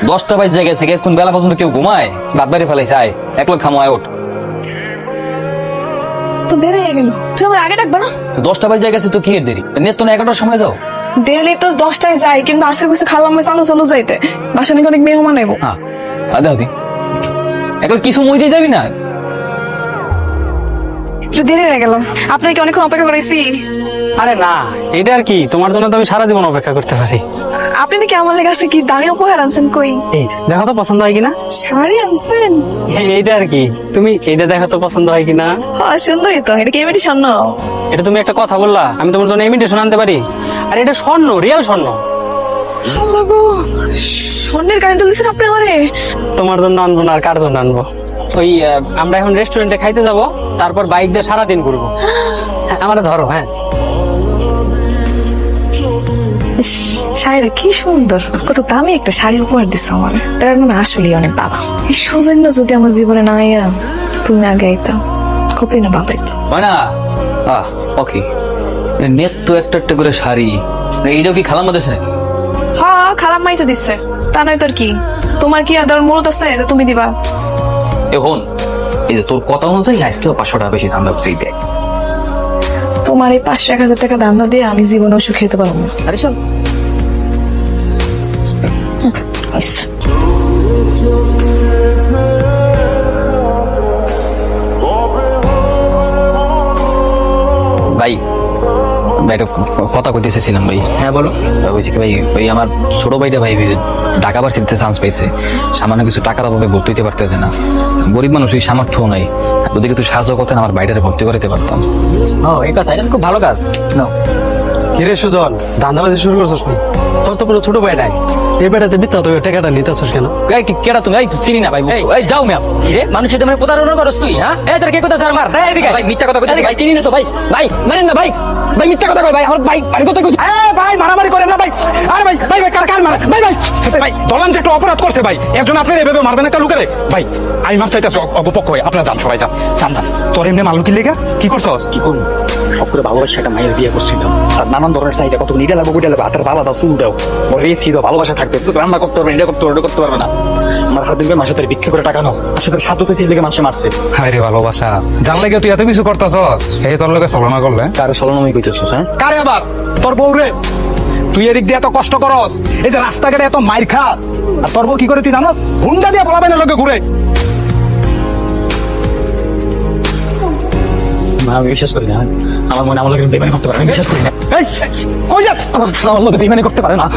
10টা বাজে গেছে, এখন বেলা পর্যন্ত কেউ ঘুমায়? বাদ বাড়ি ফেলাইছে, আয় এক লোক খামো, আয় ওঠ। তো দেরি হয়ে গেল, তুমি আমার আগে ডাকবা না? 10টা বাজে গেছে তো কি এর দেরি? নেট তো না 11টার সময় যাও। ডেলি তো 10টায় যাই, কিন্তু আজকের পিছিয়ে খালাম চালু চালু যাইতে বাসা নাকি অনেক মেহমান আইবো। হ্যাঁ আদা দি এখন কিছু মইতে যাবি না? একটু দেরি হয়ে গেল, আপনার কি অনেকক্ষণ অপেক্ষা করেছি? আরে না, এটা আর কি, তোমার জন্য তো আমি সারা জীবন অপেক্ষা করতে পারি। আপনি নাকি আমার কাছে কি দামি উপহার আনছেন? কই এই দেখো তো পছন্দ হয় কিনা। শাড়ি আনছেন? এইটা আর কি, তুমি এইটা দেখো তো পছন্দ হয় কিনা। হ্যাঁ সুন্দরই তো, এটা কি এমনি স্বর্ণ? এটা তুমি একটা কথা বললা, আমি তোমার জন্য ইমিটেশন আনতে পারি? আর এটা স্বর্ণ, রিয়েল স্বর্ণ। আল্লাহ গো, স্বর্ণের গাড়ি তুলছেন আপনি আমারে? তোমার জন্য আনবো না আর কার জন্য আনবো? ওই আমরা এখন রেস্টুরেন্টে খাইতে যাব, তারপর বাইক দিয়ে সারাদিন ঘুরবো। হ্যাঁ, আমারে ধরো। হ্যাঁ, শাড়িটা কি সুন্দর, কত দামি একটা শাড়ি উপহার দিচ্ছে আমার। তার মানে আসলেই অনেক বাবা। এই সৌজন্য যদি আমার জীবনে না আইয়া তুমি আগে আইতাম, কতই না বাবা আইতো। হয় না? ওকে, নেট তো একটা একটা করে শাড়ি, এইটাও কি খালাম মাদেছে নাকি? হ্যাঁ খালাম্মাই তো দিচ্ছে, তা নয় তোর কি? তোমার কি আদার মূলত আছে যে তুমি দিবা? এখন এই যে তোর কথা অনুযায়ী আজকেও 500 টাকা বেশি দাম লাগছে এই দেখ। তোমার এই 500-1000 টাকা দান্দা দিয়ে আমি জীবনেও সুখী হতে পারবো না। আরে চল। ভাই ভাই একটা কথা কইতে এসেছিলাম ভাই। হ্যাঁ বলো। বলছি কি ভাই, ওই আমার ছোট ভাইটা ভাই ঢাকা ভার্সিটিতে চান্স পাইছে, সামান্য কিছু টাকার অভাবে ভর্তি হতে পারতেছে না। গরিব মানুষ, ওই সামর্থ্য নাই। যদি একটু সাহায্য করতেন আমার ভাইটারে ভর্তি করাতে পারতাম। ও এই কথা, এটা খুব ভালো কাজ। নাও। কিরে সুজন, ধান্দাবাজি শুরু করছিস না? তোর তো কোনো ছোট ভাই নাই, এই বেটাতে মিথ্যা তো টাকাটা নিতেছিস কেন? এই কেডা তুমি? এই চিনি না ভাই। এই যাও ম্যাম। কিরে মানুষের তুমি প্রতারণা করছ তুই? হ্যাঁ, এই তোর কে কথা স্যার মার। এই এদিকে ভাই মিথ্যা কথা কইতেছি ভাই, চিনি না তো ভাই। ভাই মারেন না ভাই, ভাই মিথ্যা কথা কই ভাই, আমার ভাই বাড়ি কথা কইছি। এই ভাই মারামারি করেন না ভাই। আরে ভাই ভাই ভাই কার মারে ভাই ভাই ভাই দলাম যে একটা অপরাধ করতে ভাই, একজন আপনার এভাবে মারবেন একটা লোকেরে ভাই। আমি মাপ চাইতেছি অগপক্ষ হয়ে, আপনারা যান সবাই যান যান যান। তোর এমনি মারলো কি লেগা? কি করছস? কি করবো? সব করে ভালোবাসা একটা মায়ের বিয়ে করছিলাম, আর নানান ধরনের চাহিদা, কত নিটা লাগবো ওইটা লাগবে, হাতের বাবা দাও, চুল দাও, ওর রেসি দাও, ভালোবাসা থাকবে, রান্না করতে পারবে, এটা করতে পারবে, করতে পারবে না। আমার হাত দিনকে মাসে তার ভিক্ষা করে টাকা নাও, মাসে তার সাথে সেই লেগে মানুষে মারছে। হায় রে ভালোবাসা, জান লাগে তুই এত কিছু করতেছস, এই তোর লোকে চলনা করলে কারে সলনমি কইতেছিস? হ্যাঁ, কারে আবার? তোর বউ রে। তুই এদিক দিয়ে এত কষ্ট করস, এই যে রাস্তাঘাটে এত মাইর খাস, আর তোর বউ কি করে তুই জানোস? হুন্ডা দিয়ে বলাবে না লোকে ঘুরে। আমি বিশ্বাস করি না, আমার মনে আমার লোকের বেমানি করতে পারে, আমি বিশ্বাস করি না। এই কই যাস? আমার লোকে বেইমানি করতে পারে না।